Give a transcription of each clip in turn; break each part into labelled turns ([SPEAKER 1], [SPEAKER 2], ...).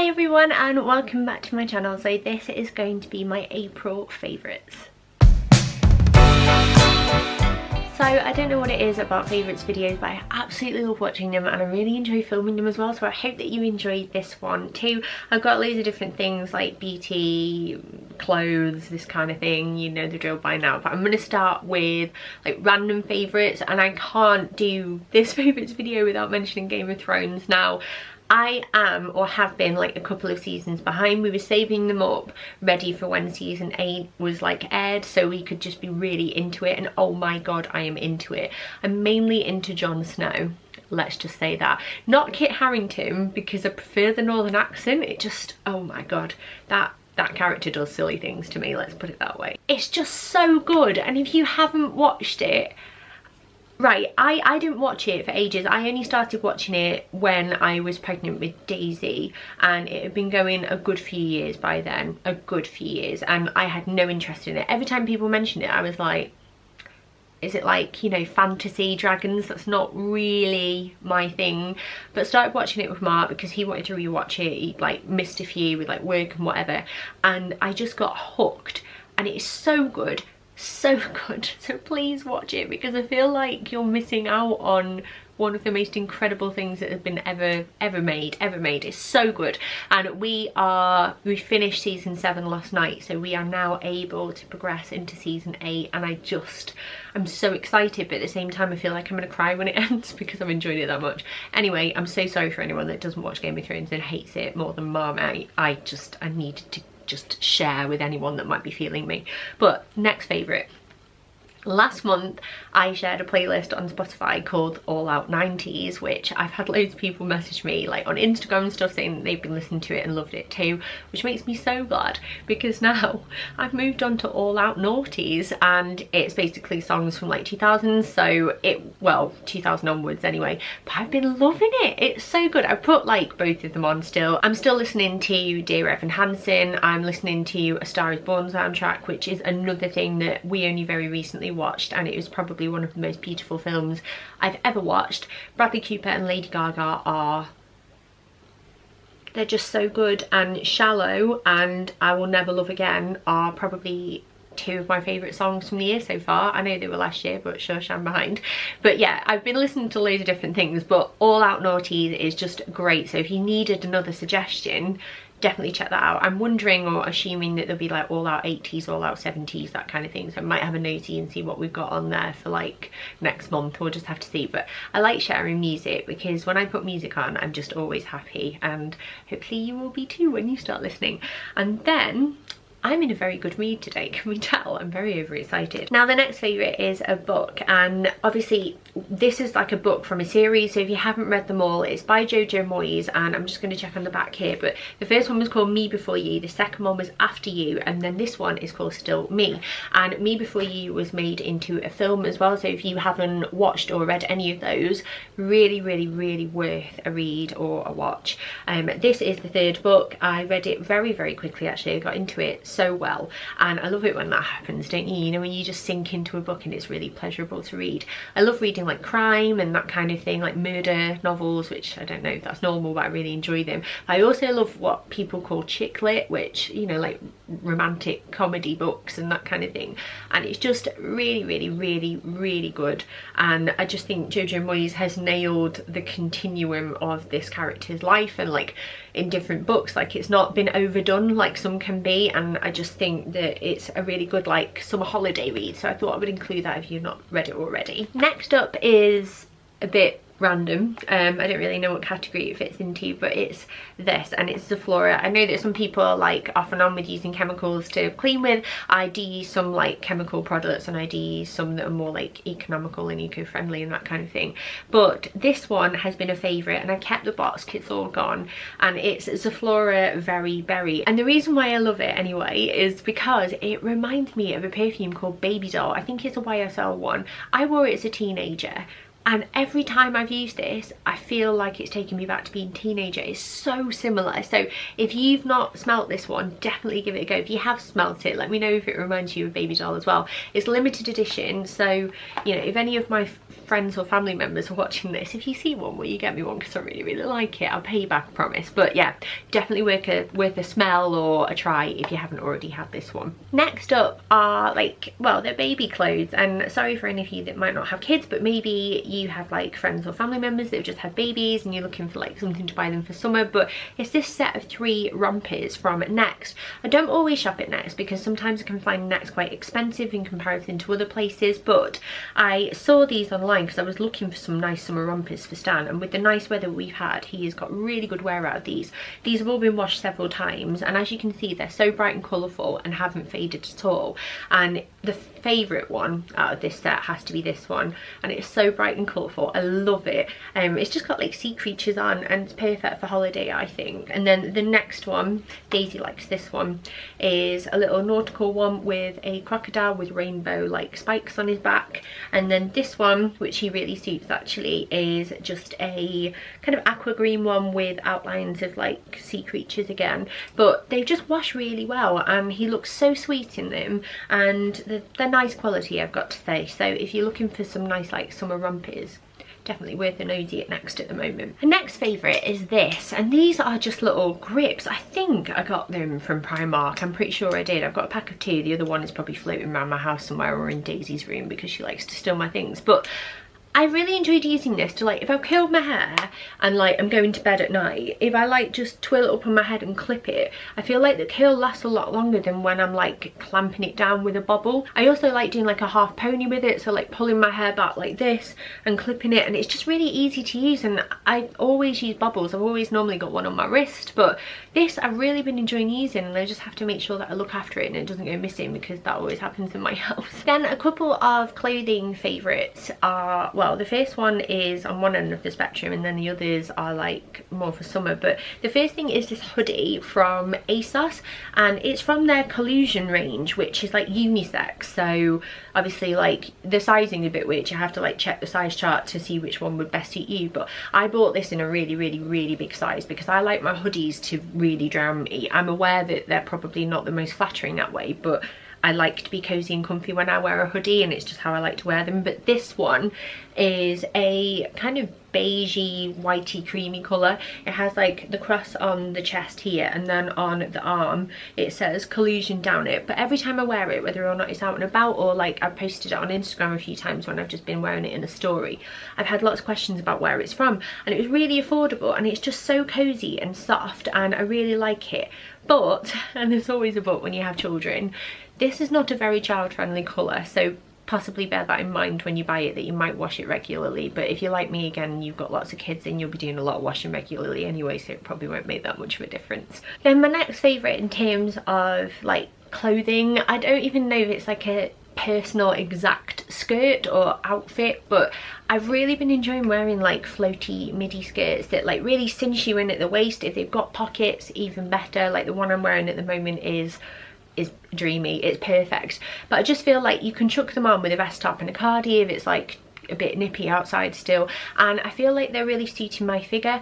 [SPEAKER 1] Hi everyone and welcome back to my channel. So this is going to be my April favourites. So I don't know what it is about favourites videos, but I absolutely love watching them and I really enjoy filming them as well, so I hope that you enjoyed this one too. I've got loads of different things like beauty, clothes, this kind of thing, you know the drill by now, but I'm going to start with like random favourites, and I can't do this favourites video without mentioning Game of Thrones. Now I am, or have been, like a couple of seasons behind. We were saving them up ready for when season 8 was like aired, so we could just be really into it, and oh my god, I am into it. I'm mainly into Jon Snow, let's just say that. Not Kit Harington, because I prefer the northern accent. It just, oh my god, that character does silly things to me, let's put it that way. It's just so good, and if you haven't watched it, right, I didn't watch it for ages. I only started watching it when I was pregnant with Daisy, and it had been going a good few years by then, a good few years, and I had no interest in it. Every time people mentioned it, I was like, is it like, you know, fantasy dragons? That's not really my thing. But started watching it with Mark because he wanted to rewatch it. He like missed a few with like work and whatever, and I just got hooked, and it is so good. So good, so please watch it, because I feel like you're missing out on one of the most incredible things that have been ever made. It's so good. And we finished season 7 last night, so we are now able to progress into season 8, and I'm so excited, but at the same time I feel like I'm gonna cry when it ends because I've enjoyed it that much. Anyway, I'm so sorry for anyone that doesn't watch Game of Thrones and hates it more than Mum. I needed to just share with anyone that might be feeling me. But next favourite. Last month I shared a playlist on Spotify called All Out 90s, which I've had loads of people message me like on Instagram and stuff saying that they've been listening to it and loved it too, which makes me so glad, because now I've moved on to All Out Noughties, and it's basically songs from like 2000s, so well 2000 onwards anyway, but I've been loving it. It's so good. I put like both of them on still. I'm still listening to Dear Evan Hansen. I'm listening to A Star Is Born soundtrack, which is another thing that we only very recently watched, and it was probably one of the most beautiful films I've ever watched. Bradley Cooper and Lady Gaga they're just so good, and Shallow and I Will Never Love Again are probably two of my favourite songs from the year so far. I know they were last year, but shush, I'm behind. But yeah, I've been listening to loads of different things, but All Out Noughties is just great. So if you needed another suggestion, definitely check that out. I'm wondering or assuming that there'll be like All Out 80s, All Out 70s, that kind of thing, so I might have a nosy and see what we've got on there for like next month. We'll just have to see. But I like sharing music, because when I put music on I'm just always happy, and hopefully you will be too when you start listening. And then I'm in a very good mood today, can we tell? I'm very overexcited. Now the next favourite is a book, and obviously this is like a book from a series, so if you haven't read them all, it's by Jojo Moyes, and I'm just going to check on the back here, but the first one was called Me Before You, the second one was After You, and then this one is called Still Me. And Me Before You was made into a film as well, so if you haven't watched or read any of those, really worth a read or a watch. This is the third book. I read it very quickly actually. I got into it so well, and I love it when that happens, don't you? You know, when you just sink into a book and it's really pleasurable to read. I love reading like crime and that kind of thing, like murder novels, which I don't know if that's normal, but I really enjoy them. I also love what people call chick lit, which, you know, like romantic comedy books and that kind of thing, and it's just really good. And I just think Jojo Moyes has nailed the continuum of this character's life, and like in different books, like it's not been overdone like some can be, and I just think that it's a really good like summer holiday read, so I thought I would include that if you've not read it already. Next up is a bit random. I don't really know what category it fits into, but it's this, and it's Zaflora. I know that some people are like off and on with using chemicals to clean with. I do use some like chemical products, and I do use some that are more like economical and eco-friendly and that kind of thing, but this one has been a favourite, and I kept the box because it's all gone, and it's Zaflora Very Berry. And the reason why I love it anyway is because it reminds me of a perfume called Baby Doll. I think it's a YSL one. I wore it as a teenager. And every time I've used this, I feel like it's taking me back to being a teenager. It's so similar. So if you've not smelt this one, definitely give it a go. If you have smelt it, let me know if it reminds you of Baby Doll as well. It's limited edition, so you know, if any of my friends or family members are watching this, if you see one, will you get me one? Because I really like it. I'll pay you back, I promise. But yeah, definitely worth a smell or a try if you haven't already had this one. Next up are like, well, they're baby clothes, and sorry for any of you that might not have kids, but maybe you have like friends or family members that have just had babies and you're looking for like something to buy them for summer. But it's this set of 3 rompers from Next. I don't always shop at Next because sometimes I can find Next quite expensive in comparison to other places, but I saw these online because I was looking for some nice summer rompers for Stan, and with the nice weather we've had, he has got really good wear out of these. These have all been washed several times, and as you can see, they're so bright and colourful and haven't faded at all. And the favourite one out of this set has to be this one, and it's so bright and colourful. I love it. It's just got like sea creatures on, and it's perfect for holiday, I think. And then the next one, Daisy likes this one, is a little nautical one with a crocodile with rainbow like spikes on his back. And then this one, which he really suits actually, is just a kind of aqua green one with outlines of like sea creatures again, but they've just washed really well, and he looks so sweet in them, and they're nice quality, I've got to say. So if you're looking for some nice like summer rompers, definitely worth a nosy at Next at the moment. The next favourite is this, and these are just little grips. I think I got them from Primark, I'm pretty sure I did. I've got a pack of 2, the other one is probably floating around my house somewhere or in Daisy's room because she likes to steal my things. But I really enjoyed using this to like, if I've curled my hair and like I'm going to bed at night, if I like just twirl it up on my head and clip it, I feel like the curl lasts a lot longer than when I'm like clamping it down with a bobble. I also like doing like a half pony with it, so like pulling my hair back like this and clipping it, and it's just really easy to use. And I always use bobbles. I've always normally got one on my wrist, but this I've really been enjoying using, and I just have to make sure that I look after it and it doesn't go missing, because that always happens in my house. Then a couple of clothing favourites are, well, the first one is on one end of the spectrum and then the others are like more for summer. But the first thing is this hoodie from ASOS, and it's from their Collusion range, which is like unisex. So obviously like the sizing a bit weird, you have to like check the size chart to see which one would best suit you. But I bought this in a really big size because I like my hoodies to really drown me. I'm aware that they're probably not the most flattering that way, but I like to be cozy and comfy when I wear a hoodie, and it's just how I like to wear them. But this one is a kind of beigey, whitey, creamy colour. It has like the cross on the chest here, and then on the arm it says Collusion down it. But every time I wear it, whether or not it's out and about or like I've posted it on Instagram a few times when I've just been wearing it in a story, I've had lots of questions about where it's from, and it was really affordable, and it's just so cozy and soft, and I really like it. But, and there's always a but when you have children, this is not a very child-friendly colour, so possibly bear that in mind when you buy it, that you might wash it regularly. But if you're like me, again, you've got lots of kids and you'll be doing a lot of washing regularly anyway, so it probably won't make that much of a difference. Then my next favourite in terms of like clothing, I don't even know if it's like a personal exact skirt or outfit, but I've really been enjoying wearing like floaty midi skirts that like really cinch you in at the waist. If they've got pockets, even better. Like the one I'm wearing at the moment is dreamy, it's perfect. But I just feel like you can chuck them on with a vest top and a cardi if it's like a bit nippy outside still, and I feel like they're really suiting my figure.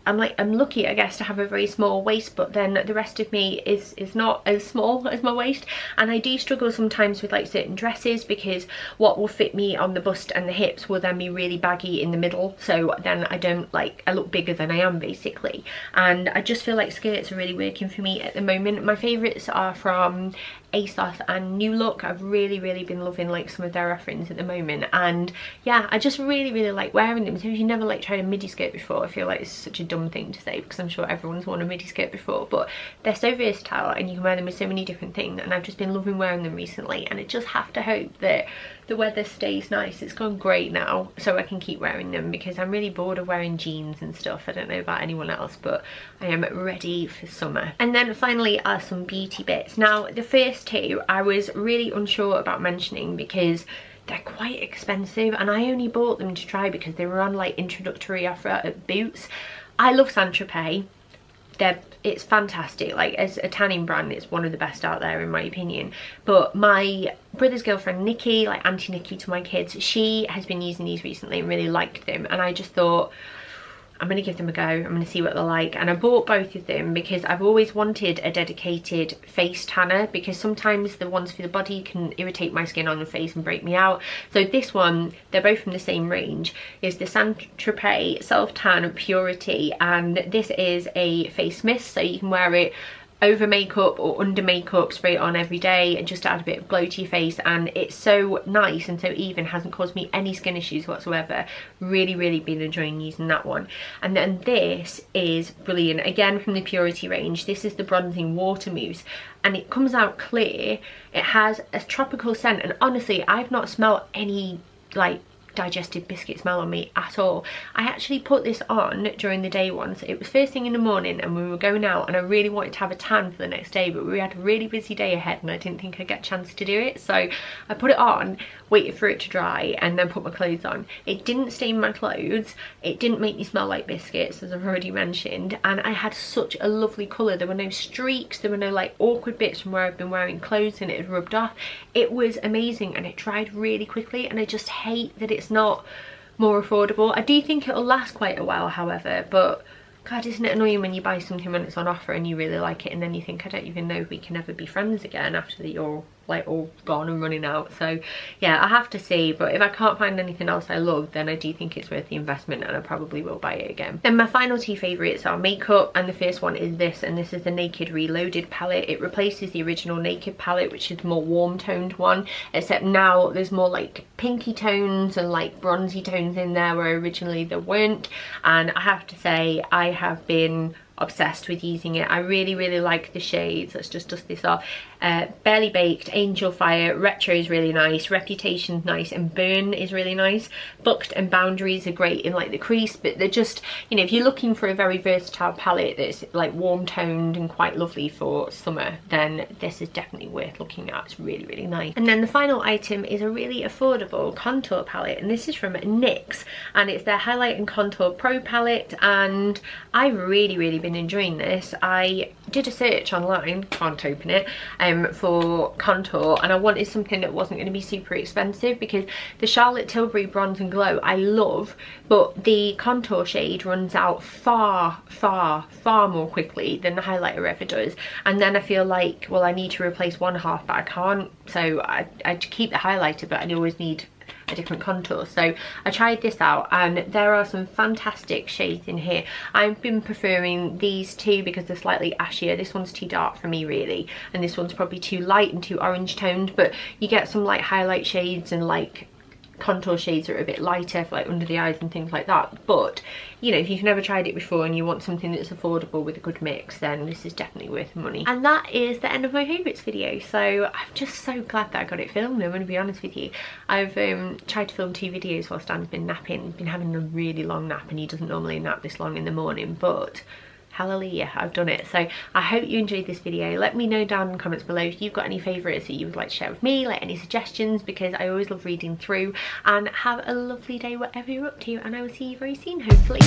[SPEAKER 1] I'm lucky, I guess, to have a very small waist, but then the rest of me is not as small as my waist, and I do struggle sometimes with like certain dresses because what will fit me on the bust and the hips will then be really baggy in the middle, so then I look bigger than I am basically. And I just feel like skirts are really working for me at the moment. My favourites are from ASOS and New Look. I've really been loving like some of their offerings at the moment, and yeah, I just really like wearing them. So if you've never like tried a midi skirt before, I feel like it's such a dumb thing to say because I'm sure everyone's worn a midi skirt before, but they're so versatile and you can wear them with so many different things, and I've just been loving wearing them recently. And I just have to hope that the weather stays nice. It's gone great now, so I can keep wearing them because I'm really bored of wearing jeans and stuff. I don't know about anyone else, but I am ready for summer. And then finally are some beauty bits. Now the first two I was really unsure about mentioning because they're quite expensive, and I only bought them to try because they were on like introductory offer at Boots. I love St.Tropez. it's fantastic. Like, as a tanning brand, it's one of the best out there in my opinion. But my brother's girlfriend Nikki, like Auntie Nikki to my kids, she has been using these recently and really liked them, and I just thought, I'm going to give them a go. I'm going to see what they're like. And I bought both of them because I've always wanted a dedicated face tanner, because sometimes the ones for the body can irritate my skin on the face and break me out. So this one, they're both from the same range, is the St.Tropez Self Tan Purity, and this is a face mist, so you can wear it over makeup or under makeup, spray it on every day and just add a bit of glow to your face, and it's so nice and so even, hasn't caused me any skin issues whatsoever. Really been enjoying using that one. And then this is brilliant, again from the Purity range. This is the Bronzing Water Mousse, and it comes out clear. It has a tropical scent, and honestly I've not smelled any like digestive biscuit smell on me at all. I actually put this on during the day once. It was first thing in the morning and we were going out, and I really wanted to have a tan for the next day, but we had a really busy day ahead and I didn't think I'd get a chance to do it. So I put it on, waited for it to dry, and then put my clothes on. It didn't stain my clothes, it didn't make me smell like biscuits, as I've already mentioned, and I had such a lovely colour. There were no streaks, there were no like awkward bits from where I've been wearing clothes and it had rubbed off. It was amazing, and it dried really quickly, and I just hate that it's not more affordable. I do think it'll last quite a while, however, but God, isn't it annoying when you buy something when it's on offer and you really like it, and then you think, I don't even know if we can ever be friends again after that you're like all gone and running out. So yeah, I have to see, but if I can't find anything else I love, then I do think it's worth the investment and I probably will buy it again. Then my final two favourites are makeup, and the first one is this, and this is the Naked Reloaded palette. It replaces the original Naked palette, which is the more warm toned one, except now there's more like pinky tones and like bronzy tones in there where originally there weren't, and I have to say I have been obsessed with using it. I really like the shades. Let's just dust this off. Barely Baked, Angel Fire, Retro is really nice, Reputation's nice, and Burn is really nice. Booked and Boundaries are great in like the crease, but they're just, you know, if you're looking for a very versatile palette that's like warm toned and quite lovely for summer, then this is definitely worth looking at. It's really nice. And then the final item is a really affordable contour palette, and this is from NYX, and it's their Highlight and Contour Pro palette, and I've really been enjoying this. I did a search online, can't open it, for contour, and I wanted something that wasn't going to be super expensive, because the Charlotte Tilbury Bronze and Glow I love, but the contour shade runs out far more quickly than the highlighter ever does, and then I feel like, well, I need to replace one half but I can't, so I keep the highlighter, but I always need a different contour. So I tried this out, and there are some fantastic shades in here. I've been preferring these two because they're slightly ashier. This one's too dark for me really, and this one's probably too light and too orange toned, but you get some like highlight shades and like contour shades that are a bit lighter for like under the eyes and things like that. But you know, if you've never tried it before and you want something that's affordable with a good mix, then this is definitely worth the money. And that is the end of my favourites video. So I'm just so glad that I got it filmed, I'm going to be honest with you. I've tried to film 2 videos while Stan's been napping. Been having a really long nap, and he doesn't normally nap this long in the morning, but hallelujah, I've done it. So I hope you enjoyed this video. Let me know down in the comments below if you've got any favourites that you would like to share with me, like any suggestions, because I always love reading through. And have a lovely day whatever you're up to, and I will see you very soon, hopefully.